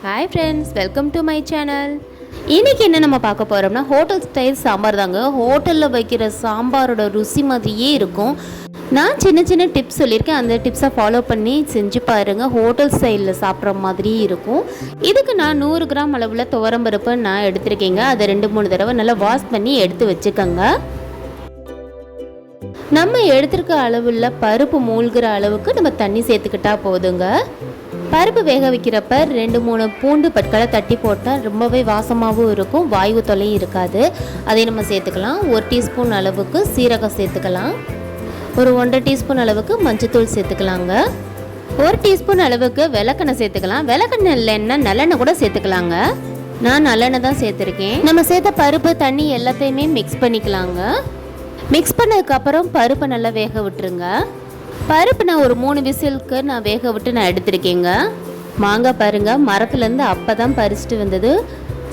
Hi friends, welcome to my channel. இன்றைக்கி என்ன நம்ம பார்க்க போகிறோம்னா ஹோட்டல் ஸ்டைல் சாம்பார் தாங்க. ஹோட்டலில் வைக்கிற சாம்பாரோட ருசி மாதிரியே இருக்கும். நான் சின்ன சின்ன டிப்ஸ் சொல்லியிருக்கேன், அந்த டிப்ஸை ஃபாலோ பண்ணி செஞ்சு பாருங்கள். ஹோட்டல் ஸ்டைலில் சாப்பிட்ற மாதிரியே இருக்கும். இதுக்கு நான் 100 கிராம் அளவில் துவரம்பருப்பு நான் எடுத்திருக்கேங்க. அதை 2-3 தடவை நல்லா வாஷ் பண்ணி எடுத்து வச்சுக்கோங்க. நம்ம எடுத்துருக்க அளவில் பருப்பு மூழ்கிற அளவுக்கு நம்ம தண்ணி சேர்த்துக்கிட்டா போதுங்க. பருப்பு வேக வைக்கிறப்ப 2-3 பூண்டு பற்களை தட்டி போட்டால் ரொம்பவே வாசமாகவும் இருக்கும், வாயு தொல்லையும் இருக்காது. அதை நம்ம சேர்த்துக்கலாம். 1 டீஸ்பூன் அளவுக்கு சீரகம் சேர்த்துக்கலாம். ஒரு 1.5 டீஸ்பூன் அளவுக்கு மஞ்சத்தூள் சேர்த்துக்கலாங்க. 1 டீஸ்பூன் அளவுக்கு விளக்கெண்ணெய் சேர்த்துக்கலாம். விளக்கெண்ணெய் இல்லைன்னா நல்லெண்ணெய் கூட சேர்த்துக்கலாங்க. நான் நல்லெண்ணெய் தான் சேர்த்துருக்கேன். நம்ம சேர்த்த பருப்பு தண்ணி எல்லாத்தையுமே மிக்ஸ் பண்ணிக்கலாங்க. மிக்ஸ் பண்ணதுக்கப்புறம் பருப்பை நல்லா வேக விட்டுருங்க. பருப்பு நான் ஒரு 3 விசிலுக்கு நான் வேக விட்டு நான் எடுத்துருக்கேங்க. மாங்காய் பாருங்கள், மரத்துலேருந்து அப்போ தான் பறிச்சுட்டு வந்தது.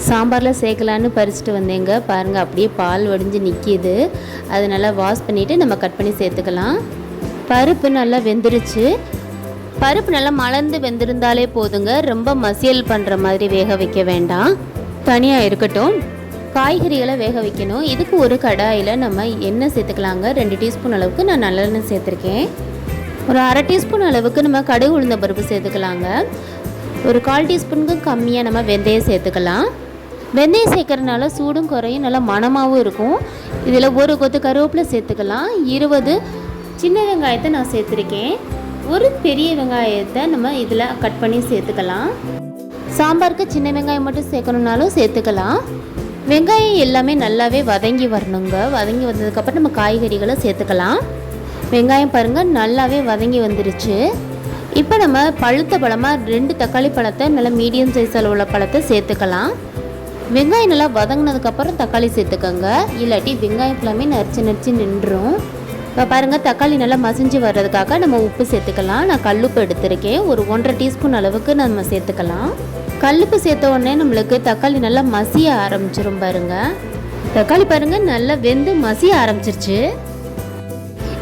சாம்பாரில் சேர்க்கலான்னு பறிச்சுட்டு வந்தேங்க. பாருங்கள், அப்படியே பால் வடிஞ்சு நிற்கிது. அது நல்லா வாஷ் பண்ணிவிட்டு நம்ம கட் பண்ணி சேர்த்துக்கலாம். பருப்பு நல்லா வெந்துருச்சு. பருப்பு நல்லா மலர்ந்து வெந்திருந்தாலே போதுங்க. ரொம்ப மசியல் பண்ணுற மாதிரி வேக வைக்க வேண்டாம், தனியாக இருக்கட்டும். காய்கறிகளை வேக வைக்கணும். இதுக்கு ஒரு கடாயில் நம்ம எண்ணெய் சேர்த்துக்கலாங்க. 2 டீஸ்பூன் அளவுக்கு நான் நல்லெண்ணெய் சேர்த்துருக்கேன். ஒரு 1/2 டீஸ்பூன் அளவுக்கு நம்ம கடுகு உளுந்த பருப்பு சேர்த்துக்கலாங்க. ஒரு 1/4 டீஸ்பூனுக்கு கம்மியாக நம்ம வெந்தயம் சேர்த்துக்கலாம். வெந்தயம் சேர்க்கறதுனால சூடும் குறையும், நல்லா மணமாகவும் இருக்கும். இதில் ஒரு கொத்து கருவேப்பிலை சேர்த்துக்கலாம். 20 சின்ன வெங்காயத்தை நான் சேர்த்துருக்கேன். ஒரு பெரிய வெங்காயத்தை நம்ம இதில் கட் பண்ணி சேர்த்துக்கலாம். சாம்பாருக்கு சின்ன வெங்காயம் மட்டும் சேர்க்கணுன்னாலும் சேர்த்துக்கலாம். வெங்காயம் எல்லாமே நல்லாவே வதங்கி வரணுங்க. வதங்கி வந்ததுக்கப்புறம் நம்ம காய்கறிகளை சேர்த்துக்கலாம். வெங்காயம் பாருங்கள் நல்லாவே வதங்கி வந்துருச்சு. இப்போ நம்ம பழுத்த பழமாக 2 தக்காளி பழத்தை நல்லா மீடியம் சைஸில் உள்ள பழத்தை சேர்த்துக்கலாம். வெங்காயம் நல்லா வதங்கினதுக்கப்புறம் தக்காளி சேர்த்துக்கோங்க, இல்லாட்டி வெங்காயம் எல்லாமே நரிச்சு நின்றுடும். இப்போ பாருங்கள், தக்காளி நல்லா மசிஞ்சு வர்றதுக்காக நம்ம உப்பு சேர்த்துக்கலாம். நான் கல்லுப்பு எடுத்திருக்கேன். ஒரு 1.5 டீஸ்பூன் அளவுக்கு நம்ம சேர்த்துக்கலாம். கல்லுப்பு சேர்த்த உடனே நம்மளுக்கு தக்காளி நல்லா மசிய ஆரம்பிச்சிரும். பாருங்கள், தக்காளி பாருங்கள் நல்லா வெந்து மசிய ஆரம்பிச்சிருச்சு.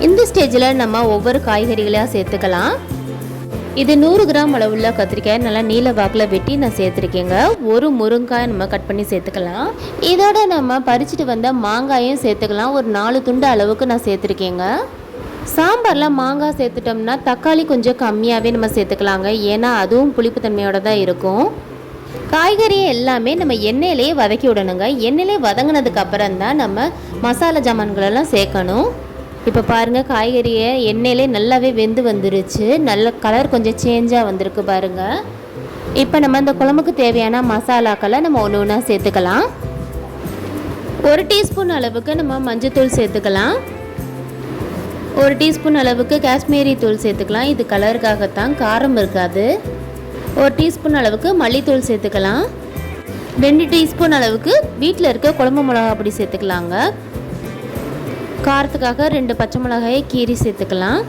இந்த ஸ்டேஜில் நம்ம ஒவ்வொரு காய்கறிகளாக சேர்த்துக்கலாம். இது 100 கிராம் அளவுள்ள கத்திரிக்காய் நல்லா நீல வாக்கில் வெட்டி நான் சேர்த்துருக்கேங்க. ஒரு முருங்காய் நம்ம கட் பண்ணி சேர்த்துக்கலாம். இதோட நம்ம பறிச்சுட்டு வந்த மாங்காயும் சேர்த்துக்கலாம். ஒரு 4 துண்டு அளவுக்கு நான் சேர்த்துருக்கேங்க. சாம்பாரில் மாங்காய் சேர்த்துட்டோம்னா தக்காளி கொஞ்சம் கம்மியாகவே நம்ம சேர்த்துக்கலாங்க, ஏன்னா அதுவும் புளிப்பு தன்மையோட தான் இருக்கும். காய்கறியை எல்லாமே நம்ம எண்ணெயிலே வதக்கி விடணுங்க. எண்ணெயிலே வதங்கினதுக்கு அப்புறம் தான் நம்ம மசாலா ஜாமான்களெல்லாம் சேர்க்கணும். இப்போ பாருங்கள், காய்கறியை எண்ணெயிலே நல்லாவே வெந்து வந்துருச்சு. நல்ல கலர் கொஞ்சம் சேஞ்சாக வந்திருக்கு பாருங்கள். இப்போ நம்ம இந்த குழம்புக்கு தேவையான மசாலாக்களை நம்ம ஒன்று ஒன்றா சேர்த்துக்கலாம். 1 டீஸ்பூன் அளவுக்கு நம்ம மஞ்சத்தூள் சேர்த்துக்கலாம். 1 டீஸ்பூன் அளவுக்கு காஷ்மீரி தூள் சேர்த்துக்கலாம். இது கலருக்காகத்தான், காரம் இருக்காது. 1 டீஸ்பூன் அளவுக்கு மல்லித்தூள் சேர்த்துக்கலாம். 2 டீஸ்பூன் அளவுக்கு வீட்டில் இருக்க குழம்பு மிளகா பொடி சேர்த்துக்கலாங்க. காரத்துக்காக 2 பச்சை மிளகாயை கீரி சேர்த்துக்கலாம்.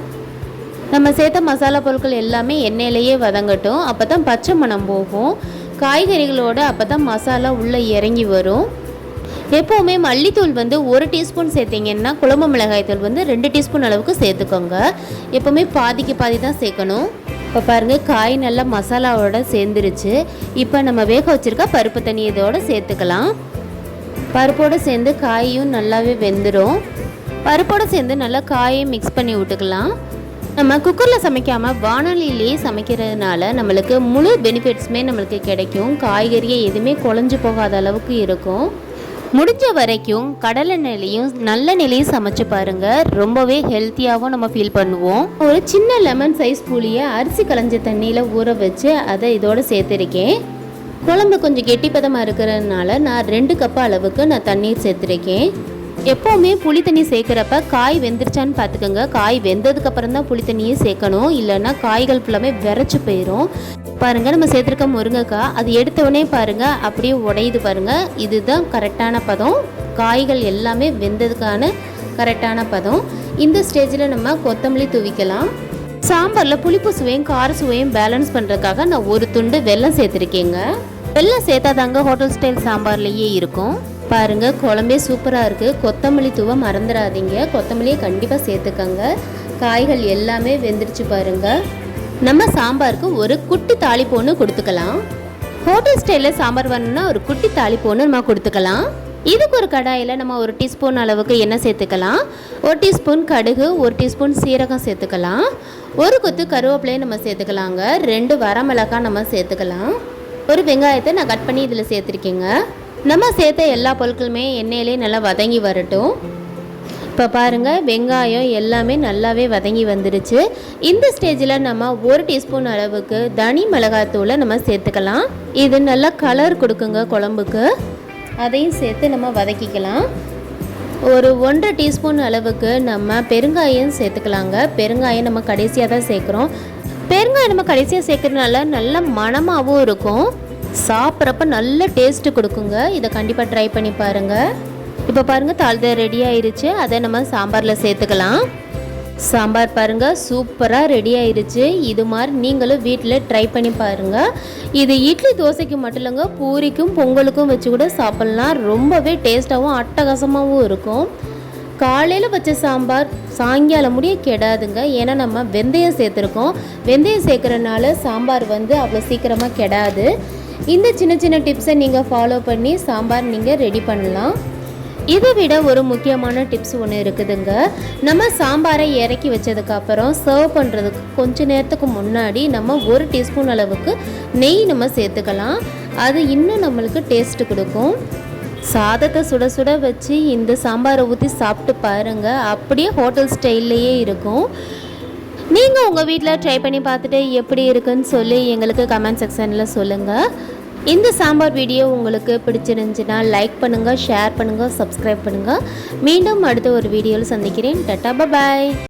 நம்ம சேர்த்த மசாலா பொருட்கள் எல்லாமே எண்ணெயிலேயே வதங்கட்டும், அப்போ தான் பச்சை மணம் போகும் காய்கறிகளோடு. அப்போ தான் மசாலா உள்ளே இறங்கி வரும். எப்போவுமே மல்லித்தூள் 1 டீஸ்பூன் சேர்த்திங்கன்னா குழம்பு மிளகாய் தூள் 2 டீஸ்பூன் அளவுக்கு சேர்த்துக்கோங்க. எப்போவுமே பாதிக்கு பாதி தான் சேர்க்கணும். இப்போ பாருங்கள், காய் நல்லா மசாலாவோட சேர்ந்துருச்சு. இப்போ நம்ம வேக வச்சுருக்க பருப்பு தண்ணி இதோடு சேர்த்துக்கலாம். பருப்போடு சேர்ந்து காயும் நல்லாவே வெந்துடும். பருப்போடு சேர்ந்து நல்லா காயை மிக்ஸ் பண்ணி விட்டுக்கலாம். நம்ம குக்கரில் சமைக்காமல் வானொலியிலேயே சமைக்கிறதுனால நம்மளுக்கு முழு பெனிஃபிட்ஸுமே நம்மளுக்கு கிடைக்கும். காய்கறியை எதுவுமே குழஞ்சு போகாத அளவுக்கு இருக்கும். முடிஞ்ச வரைக்கும் கடலெண்ணெயிலையும் நல்ல நிலையும் சமைச்சு பாருங்கள். ரொம்பவே ஹெல்த்தியாகவும் நம்ம ஃபீல் பண்ணுவோம். ஒரு சின்ன லெமன் சைஸ் புளியை அரிசி களைஞ்ச தண்ணியில் ஊற வச்சு அதை இதோடு சேர்த்துருக்கேன். குழம்பு கொஞ்சம் கெட்டிப்பதமாக இருக்கிறதுனால நான் 2 கப் அளவுக்கு நான் தண்ணீர் சேர்த்துருக்கேன். எப்போவுமே புளி தண்ணி சேர்க்குறப்ப காய் வெந்துருச்சான்னு பார்த்துக்கோங்க. காய் வெந்ததுக்கப்புறம் தான் புளி தண்ணியே சேர்க்கணும், இல்லைன்னா காய்கள் ஃபுல்லாமே விரைச்சி போயிடும். பாருங்கள், நம்ம சேர்த்துருக்க முருங்கைக்காய் அது எடுத்தவொடனே பாருங்கள் அப்படியே உடையுது பாருங்கள். இதுதான் கரெக்டான பதம். காய்கள் எல்லாமே வெந்ததுக்கான கரெக்டான பதம். இந்த ஸ்டேஜில் நம்ம கொத்தமல்லி தூவிக்கலாம். சாம்பாரில் புளிப்பு சுவையும் கார சுவையும் பேலன்ஸ் பண்ணுறதுக்காக நான் 1 துண்டு வெல்லம் சேர்த்துருக்கேங்க. வெல்லம் சேர்த்தாதாங்க ஹோட்டல் ஸ்டைல் சாம்பார்லேயே இருக்கும். பாருங்கள், குழம்பே சூப்பராக இருக்குது. கொத்தமல்லி தூவ மறந்துடாதீங்க. கொத்தமல்லியை கண்டிப்பாக சேர்த்துக்கங்க. காய்கள் எல்லாமே வெந்துருச்சு பாருங்கள். நம்ம சாம்பாருக்கு ஒரு குட்டி தாளிப்பு ஒன்று கொடுத்துக்கலாம். ஹோட்டல் ஸ்டைலில் சாம்பார் வரணும்னா ஒரு குட்டி தாளிப்பு ஒன்று நம்ம கொடுத்துக்கலாம். இதுக்கு ஒரு கடாயில் நம்ம 1 டீஸ்பூன் அளவுக்கு எண்ணெய் சேர்த்துக்கலாம். 1 டீஸ்பூன் கடுகு, 1 டீஸ்பூன் சீரகம் சேர்த்துக்கலாம். 1 கொத்து கருவேப்பிலையை நம்ம சேர்த்துக்கலாங்க. 2 வரமிளகாய் நம்ம சேர்த்துக்கலாம். ஒரு வெங்காயத்தை நான் கட் பண்ணி இதில் சேர்த்துருக்கேங்க. நம்ம சேர்த்த எல்லா பொருட்களுமே எண்ணெயிலே நல்லா வதங்கி வரட்டும். இப்போ பாருங்கள், வெங்காயம் எல்லாமே நல்லாவே வதங்கி வந்துடுச்சு. இந்த ஸ்டேஜில் நம்ம 1 டீஸ்பூன் அளவுக்கு தனி மிளகாத்தூளை நம்ம சேர்த்துக்கலாம். இது நல்லா கலர் கொடுக்குங்க குழம்புக்கு. அதையும் சேர்த்து நம்ம வதக்கிக்கலாம். ஒரு 1.5 டீஸ்பூன் அளவுக்கு நம்ம பெருங்காயம் சேர்த்துக்கலாங்க. பெருங்காயம் நம்ம கடைசியாக தான் சேர்க்குறோம். பெருங்காயம் நம்ம கடைசியாக சேர்க்குறதுனால நல்ல மணமாகவும் இருக்கும். சாப்பிட்றப்ப நல்ல டேஸ்ட்டு கொடுக்குங்க. இதை கண்டிப்பாக ட்ரை பண்ணி பாருங்கள். இப்போ பாருங்கள், தாளித ரெடி ஆயிடுச்சு. அதை நம்ம சாம்பாரில் சேர்த்துக்கலாம். சாம்பார் பாருங்கள் சூப்பராக ரெடி ஆயிடுச்சு. இது மாதிரி நீங்களும் வீட்டில் ட்ரை பண்ணி பாருங்கள். இது இட்லி தோசைக்கு மட்டும் இல்லைங்க, பூரிக்கும் பொங்கலுக்கும் வச்சு கூட சாப்பிட்லாம். ரொம்பவே டேஸ்ட்டாகவும் அட்டகாசமாகவும் இருக்கும். காலையில் வச்ச சாம்பார் சாயங்காலம் முடிய கெடாதுங்க. ஏன்னா நம்ம வெந்தயம் சேர்த்துருக்கோம். வெந்தயம் சேர்க்குறனால சாம்பார் அவ்வளோ சீக்கிரமாக கெடாது. இந்த சின்ன சின்ன டிப்ஸை நீங்கள் ஃபாலோ பண்ணி சாம்பார் நீங்கள் ரெடி பண்ணலாம். இதை விட ஒரு முக்கியமான டிப்ஸ் ஒன்று இருக்குதுங்க. நம்ம சாம்பாரை இறக்கி வச்சதுக்கப்புறம் சர்வ் பண்ணுறதுக்கு கொஞ்சம் நேரத்துக்கு முன்னாடி நம்ம 1 டீஸ்பூன் அளவுக்கு நெய் நம்ம சேர்த்துக்கலாம். அது இன்னும் நம்மளுக்கு டேஸ்ட்டு கொடுக்கும். சாதத்தை சுட சுட வச்சு இந்த சாம்பாரை ஊற்றி சாப்பிட்டு பாருங்கள், அப்படியே ஹோட்டல் ஸ்டைல்லையே இருக்கும். நீங்கள் உங்கள் வீட்டில் ட்ரை பண்ணி பார்த்துட்டு எப்படி இருக்குன்னு சொல்லி எங்களுக்கு கமெண்ட் செக்ஷனில் சொல்லுங்கள். இந்த சாம்பார் வீடியோ உங்களுக்கு பிடிச்சிருந்துச்சுன்னா லைக் பண்ணுங்கள், ஷேர் பண்ணுங்கள், சப்ஸ்கிரைப் பண்ணுங்கள். மீண்டும் அடுத்த ஒரு வீடியோவில் சந்திக்கிறேன். டாடா, பாய்.